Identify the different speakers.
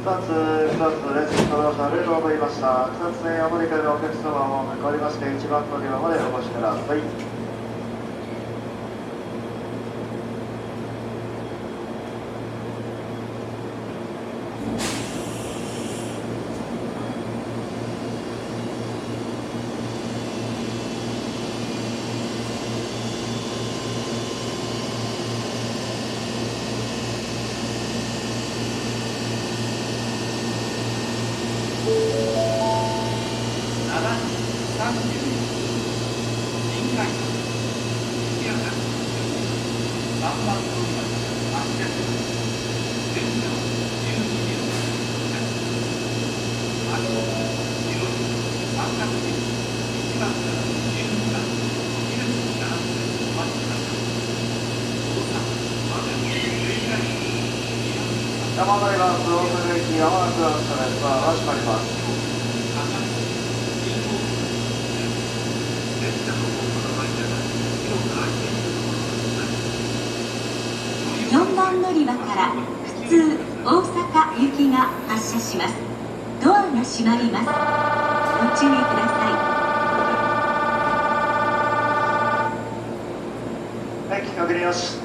Speaker 1: 草津です。ご乗車ありがとうございました。草津線お乗り換えのお客様も変わりまして1番乗り場までお越しください。山乗りバス、大阪行き、山中発車です。閉まります。
Speaker 2: 4番乗り場から普通大阪行きが発車します。ドアが閉まります。ご注意ください。
Speaker 1: はい、確認よし。